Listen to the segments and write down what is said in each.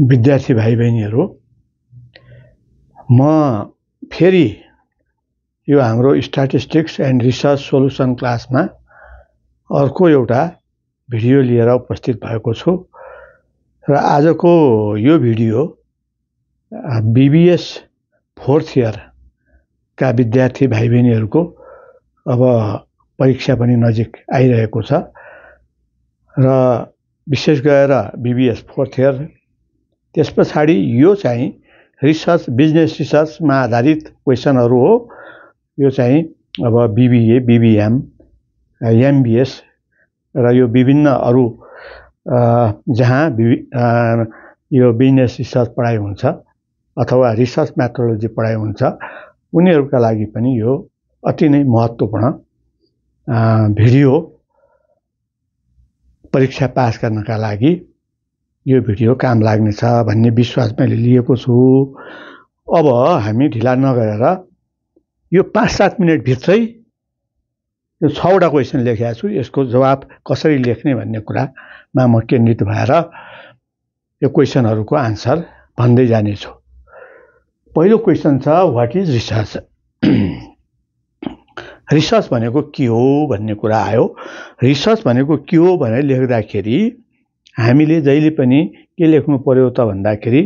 विद्यार्थी भाइ बहिनीहरू, म फेरि यो हाम्रो स्ट्याटिस्टिक्स एन्ड रिसर्च सोल्युसन क्लासमा अर्को एउटा भिडियो लिएर उपस्थित भएको छु र आजको यो भिडियो बीबीएस 4th इयर का विद्यार्थी भाइ बहिनीहरूको अब परीक्षा पनि नजिक आइरहेको छ र विशेष गरेर बीबीएस 4th इयर त्यसपछि यो चाहिँ रिसर्च बिजनेस रिसर्चमा आधारित क्वेशनहरू हो। यो चाहिँ अब बीबीए, बीबीएम, एमबीएस र यो विभिन्न अरू जहाँ यो बिजनेस रिसर्च पढाइ हुन्छ अथवा रिसर्च मेथोडोलोजी पढाइ हुन्छ उनीहरूका लागि पनि यो अति नै महत्त्वपूर्ण भिडियो परीक्षा पास गर्नका लागि यो भिडियो काम लाग्नेछ भन्ने विश्वास मैले लिएको छु। अब हामी ढिला नगरेर यो 5-7 मिनेट भित्रै यो 6वटा क्वेशन लेखेको छु, यसको जवाब कसरी लेख्ने भन्ने कुरामा म केन्द्रित भएर यो क्वेशनहरूको आन्सर भन्दै जानेछु। पहिलो क्वेशन छ, व्हाट इज रिसर्च? रिसर्च भनेको के हो भन्ने कुरा आयो। रिसर्च भनेको के हो भनेर लेख्दाखेरि हामीले जहिले पनि के लेख्नु पर्यो त भन्दाखेरि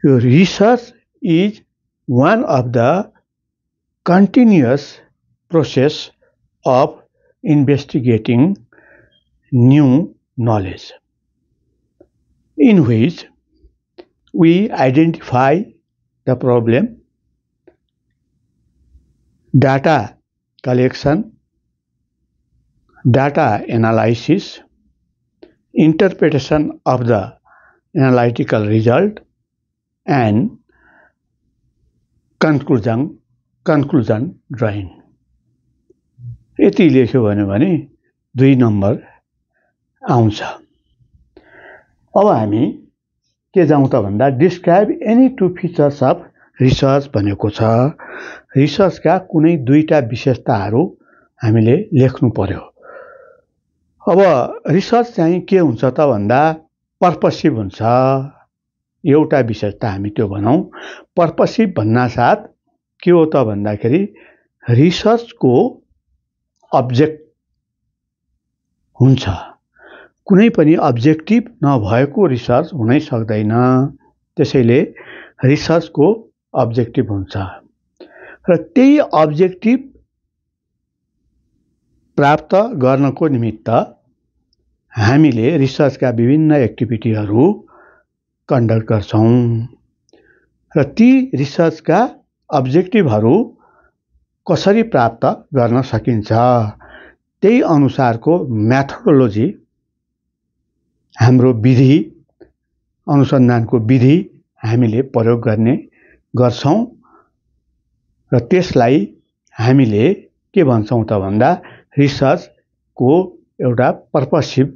यो research is one of the continuous process of investigating new knowledge in which we identify the problem, data collection, data analysis, interpretation of the analytical result and conclusion drawing. यति लेख्यो भने 2 नम्बर आउँछ। अब हामी के जाउँ त भन्दा describe any 2 features of research भनेको छ। रिसर्चका कुनै 2टा विशेषताहरू हामीले लेख्नु पर्यो। अब रिसर्च चाहिँ के हुन्छ त भन्दा पर्पसिभ हुन्छ। एउटा विशेषता हामी त्यो भनौँ। पर्पसिभ भन्नासाथ के हो त भन्दाखेरि रिसर्चको अब्जेक्ट हुन्छ। कुनै पनि अब्जेक्टिभ नभएको रिसर्च हुनै सक्दैन। त्यसैले रिसर्चको अब्जेक्टिभ हुन्छ र त्यही अब्जेक्टिभ प्राप्त गर्नको निमित्त हामीले रिसर्चका विभिन्न एक्टिभिटीहरू कन्डक्ट गर्छौं र ती रिसर्चका अब्जेक्टिभहरू कसरी प्राप्त गर्न सकिन्छ त्यही अनुसारको मेथोडोलोजी, हाम्रो विधि, अनुसन्धानको विधि हामीले प्रयोग गर्ने गर्छौं र त्यसलाई हामीले के भन्छौं त भन्दा रिसर्चको एउटा पर्पसिभ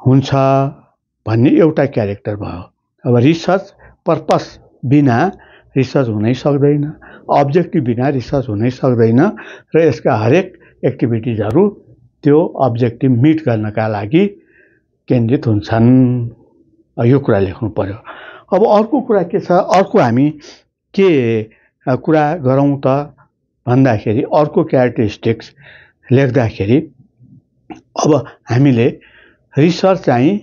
हुन्छ भन्ने एउटा क्यारेक्टर भयो। अब रिसर्च पर्पस बिना रिसर्च हुनै सक्दैन, अब्जेक्टिभ बिना रिसर्च हुनै सक्दैन र यसका हरेक एक्टिभिटिजहरू त्यो अब्जेक्टिभ मिट गर्नका लागि केन्द्रित हुन्छन्। यो कुरा लेख्नु पर्यो। अब अर्को कुरा के छ, अर्को हामी के कुरा गरौँ त भन्दाखेरि अर्को क्यारेक्टरिस्टिक्स लेख्दाखेरि अब हामीले रिसर्च चाहिँ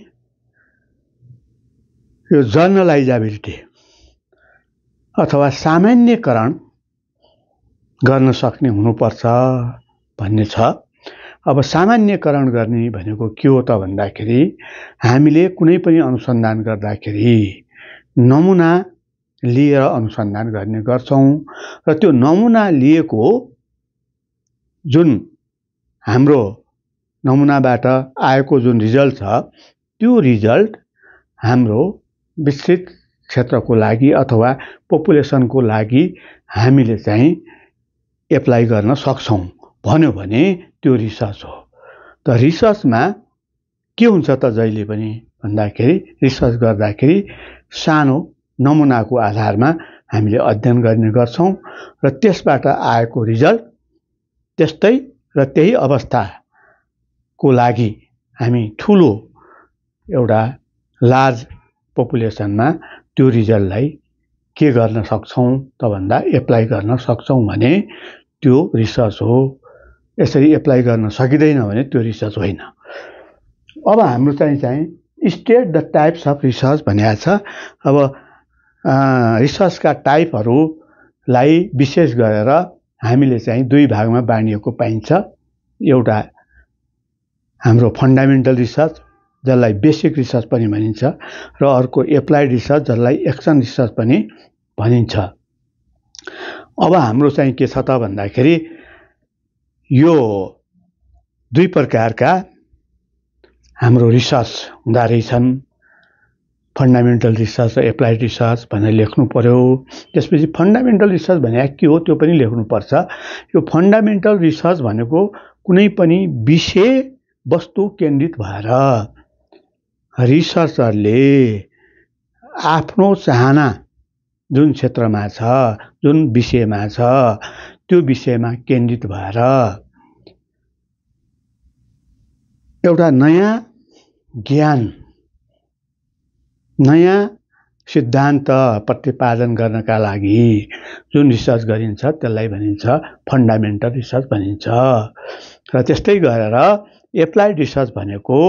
यो जर्नलाइजेबिलिटी अथवा सामान्यकरण गर्न सक्ने हुनुपर्छ भन्ने छ। अब सामान्यकरण गर्ने भनेको के हो त भन्दाखेरि हामीले कुनै पनि अनुसन्धान गर्दाखेरि नमुना लिएर अनुसन्धान गर्ने गर्छौं र त्यो नमुना लिएको जुन हाम्रो नमुनाबाट आएको जुन रिजल्ट छ त्यो रिजल्ट हाम्रो विस्तृत क्षेत्रको लागि अथवा पपुलेसनको लागि हामीले चाहिँ एप्लाई गर्न सक्छौं भन्यो भने त्यो रिसर्च हो। त रिसर्चमा के हुन्छ त जहिले पनि भन्दाखेरि रिसर्च गर्दाखेरि सानो नमुनाको आधारमा हामीले अध्ययन गर्ने गर्छौं र त्यसबाट आएको रिजल्ट त्यस्तै र त्यही अवस्थाको लागि हामी ठूलो एउटा लार्ज पपुलेसनमा त्यो रिजल्टलाई के गर्न सक्छौँ त भन्दा एप्लाई गर्न सक्छौँ भने त्यो रिसर्च हो। यसरी एप्लाई गर्न सकिँदैन भने त्यो रिसर्च होइन। अब हाम्रो चाहिँ state the types of research भनेको छ। अब रिसर्चका टाइपहरूलाई विशेष गरेर हामीले चाहिँ दुई भागमा बाँडिएको पाइन्छ। एउटा हाम्रो फन्डामेन्टल रिसर्च जसलाई बेसिक रिसर्च पनि भनिन्छ र अर्को एप्लाइड रिसर्च जसलाई एक्सन रिसर्च पनि भनिन्छ। अब हाम्रो चाहिँ के छ त भन्दाखेरि यो दुई प्रकारका हाम्रो रिसर्च हुँदा रहेछन्। फन्डामेन्टल रिसर्च र एप्लाइड रिसर्च भनेर लेख्नु पर्यो। त्यसपछि फन्डामेन्टल रिसर्च भने के हो त्यो पनि लेख्नुपर्छ। यो फन्डामेन्टल रिसर्च भनेको कुनै पनि विषय वस्तु केन्द्रित भएर रिसर्चरले आफ्नो चाहना जुन क्षेत्रमा छ, जुन विषयमा छ, त्यो विषयमा केन्द्रित भएर एउटा नयाँ ज्ञान, नयाँ सिद्धान्त प्रतिपादन गर्नका लागि जुन रिसर्च गरिन्छ त्यसलाई भनिन्छ फन्डामेन्टल रिसर्च भनिन्छ। र त्यस्तै गरेर एप्लाइड रिसर्च भनेको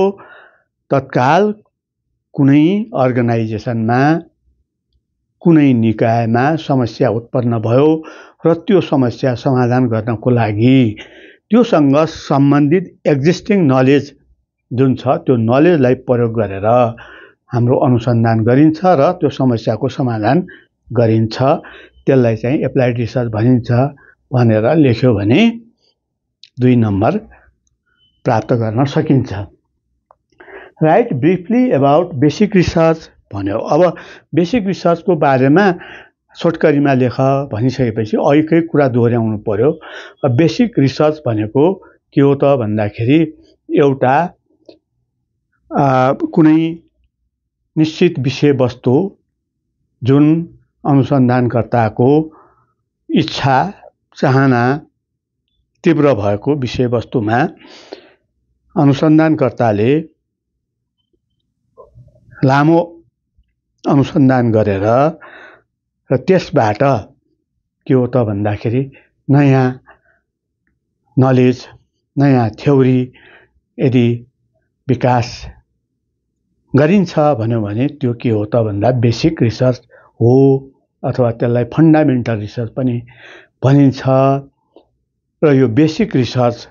तत्काल कुनै अर्गनाइजेसनमा, कुनै निकायमा समस्या उत्पन्न भयो र त्यो समस्या समाधान गर्नको लागि त्योसँग सम्बन्धित एक्जिस्टिङ नलेज जुन छ त्यो नलेजलाई प्रयोग गरेर हाम्रो अनुसन्धान गरिन्छ र त्यो समस्याको समाधान गरिन्छ। त्यसलाई चाहिँ एप्लाइड रिसर्च भनिन्छ भनेर लेख्यो भने 2 नम्बर प्राप्त गर्न सकिन्छ। Right briefly about basic research भन्यो। अब बेसिक रिसर्चको बारेमा छोटकरीमा लेख भनिसकेपछि अहिलेकै कुरा दोहोऱ्याउनु पर्यो। बेसिक रिसर्च भनेको के हो त भन्दाखेरि एउटा कुनै निश्चित विषयवस्तु जुन अनुसन्धानकर्ताको इच्छा, चाहना तीव्र भएको विषयवस्तुमा अनुसन्धानकर्ताले लामो अनुसन्धान गरेर र त्यसबाट के हो त भन्दाखेरि नयाँ नलेज, नयाँ थ्योरी यदि विकास गरिन्छ भन्यो भने त्यो के हो त भन्दा बेसिक रिसर्च हो अथवा त्यसलाई फन्डामेन्टल रिसर्च पनि भनिन्छ। र यो बेसिक रिसर्च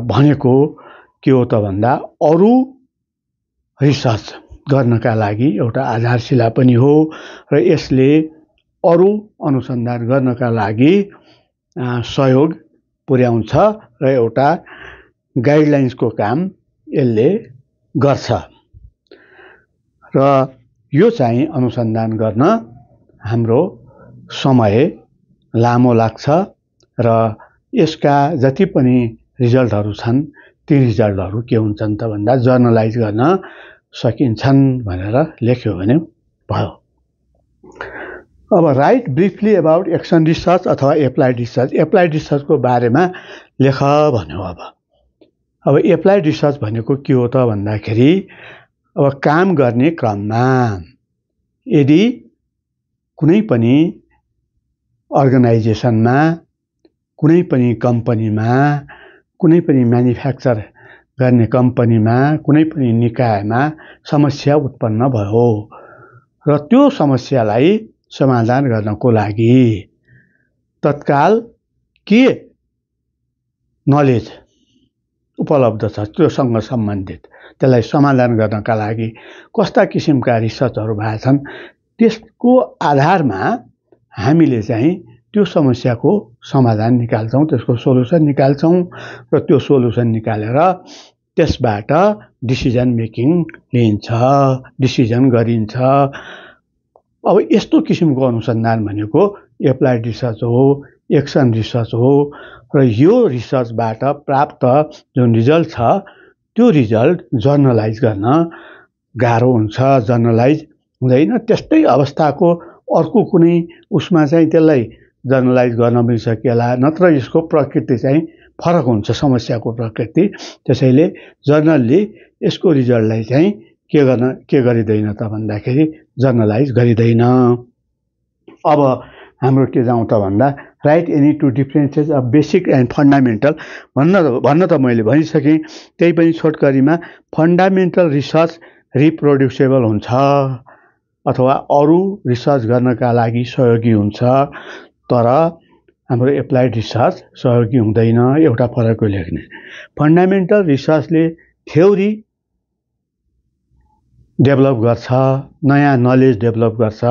भनेको के हो त भन्दा अरू रिसर्च गर्नका लागि एउटा आधारशिला पनि हो र यसले अरू अनुसन्धान गर्नका लागि सहयोग पुर्याउँछ र एउटा गाइडलाइन्सको काम यसले गर्छ। र यो चाहिँ अनुसन्धान गर्न हाम्रो समय लामो लाग्छ र यसका जति पनि रिजल्टहरू छन् ती रिजल्टहरू के हुन्छन् त भन्दा जर्नलाइज गर्न सकिन्छन् भनेर लेख्यो भने भयो। अब right briefly about action research अथवा एप्लाइड रिसर्च। एप्लाइड रिसर्चको बारेमा लेख भन्यो। अब एप्लाइड रिसर्च भनेको के हो त भन्दाखेरि अब काम गर्ने क्रममा यदि कुनै पनि अर्गनाइजेसनमा, कुनै पनि कम्पनीमा, कुनै पनि म्यानुफ्याक्चर गर्ने कम्पनीमा, कुनै पनि निकायमा समस्या उत्पन्न भयो र त्यो समस्यालाई समाधान गर्नको लागि तत्काल के नलेज उपलब्ध छ त्योसँग सम्बन्धित त्यसलाई समाधान गर्नका लागि कस्ता किसिमका रिसर्चहरू भएका छन् त्यसको आधारमा हामीले चाहिँ त्यो समस्याको समाधान निकाल्छौँ, त्यसको सोलुसन निकाल्छौँ र त्यो सोलुसन निकालेर त्यसबाट डिसिजन मेकिङ लिन्छ, डिसिजन गरिन्छ। अब यस्तो किसिमको अनुसन्धान भनेको एप्लाइड रिसर्च हो, एक्सन रिसर्च हो र यो रिसर्चबाट प्राप्त जुन रिजल्ट छ त्यो रिजल्ट जर्नलाइज गर्न गाह्रो हुन्छ, जर्नलाइज हुँदैन। त्यस्तै अवस्थाको अर्को कुनै उसमा चाहिँ त्यसलाई जर्नलाइज गर्न पनि सकिएला, नत्र यसको प्रकृति चाहिँ फरक हुन्छ, समस्याको प्रकृति। त्यसैले जर्नलले यसको रिजल्टलाई चाहिँ के गरिँदैन त भन्दाखेरि जर्नलाइज गरिँदैन। अब हाम्रो के जाउँ त भन्दा right any two differences of basic and fundamental भन्न त मैले भनिसकेँ। त्यही पनि छोटकरीमा फन्डामेन्टल रिसर्च रिप्रोड्युसेबल हुन्छ अथवा अरू रिसर्च गर्नका लागि सहयोगी हुन्छ, तर हाम्रो एप्लाइड रिसर्च सहयोगी हुँदैन। एउटा फरक लेख्ने, फन्डामेन्टल रिसर्चले थ्योरी डेभलप गर्छ, नयाँ नलेज डेभलप गर्छ,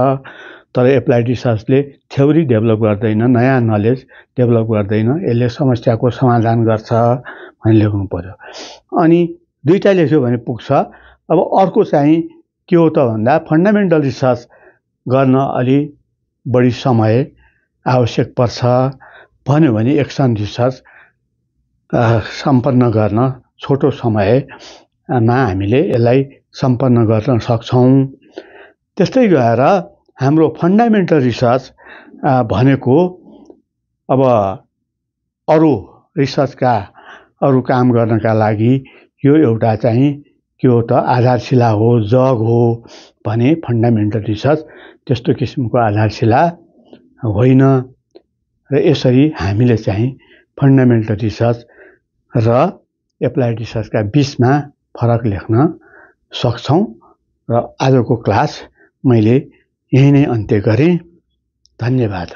तर एप्लाइड रिसर्चले थ्योरी डेभलप गर्दैन, नयाँ नलेज डेभलप गर्दैन। यसले समस्याको समाधान गर्छ भन्ने लेख्नु पर्यो। अनि दुईटा लेख्यो भने पुग्छ। अब अर्को चाहिँ के हो त भन्दा फन्डामेन्टल रिसर्च गर्न अलि बढी समय आवश्यक पर्छ भन्यो भने एक्सन रिसर्च सम्पन्न गर्न छोटो समयमा हामीले यसलाई सम्पन्न गर्न सक्छौँ। त्यस्तै गएर हाम्रो फन्डामेन्टल रिसर्च भनेको अब अरू रिसर्चका अरू काम गर्नका लागि यो एउटा चाहिँ के हो त आधारशिला हो, जग हो भने फन्डामेन्टल रिसर्च त्यस्तो किसिमको आधारशिला होइन। र यसरी हामीले चाहिँ फन्डामेन्टल रिसर्च र एप्लाइड रिसर्चका बिचमा फरक लेख्न सक्छौँ। र आजको क्लास मैले यही नै अन्त्य गरेँ। धन्यवाद।